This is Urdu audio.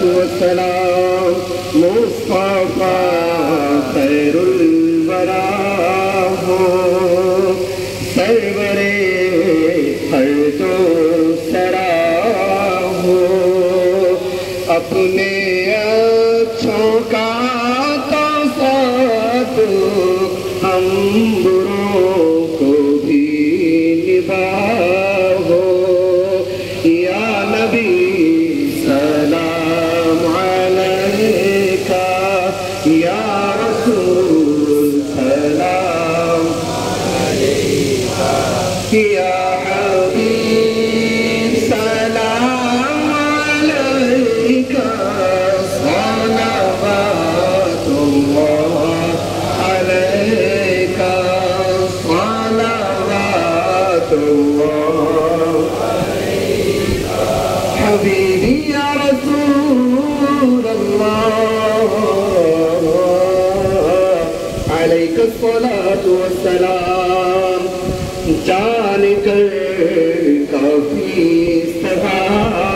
والسلام مصطفیٰ خیر الورا ہو سرور ہر دو سرا ہو اپنے اچھوں کا تصادق ہم بروں کو بھی نبھاؤ یا نبی سلام علیکہ یا رسول سلام علیکہ یا حبیب سلام علیکہ صلوات اللہ علیکہ صلوات اللہ حبیبی یا رسول اللہ علیکہ الصلاۃ والسلام جان کر کافی سبھا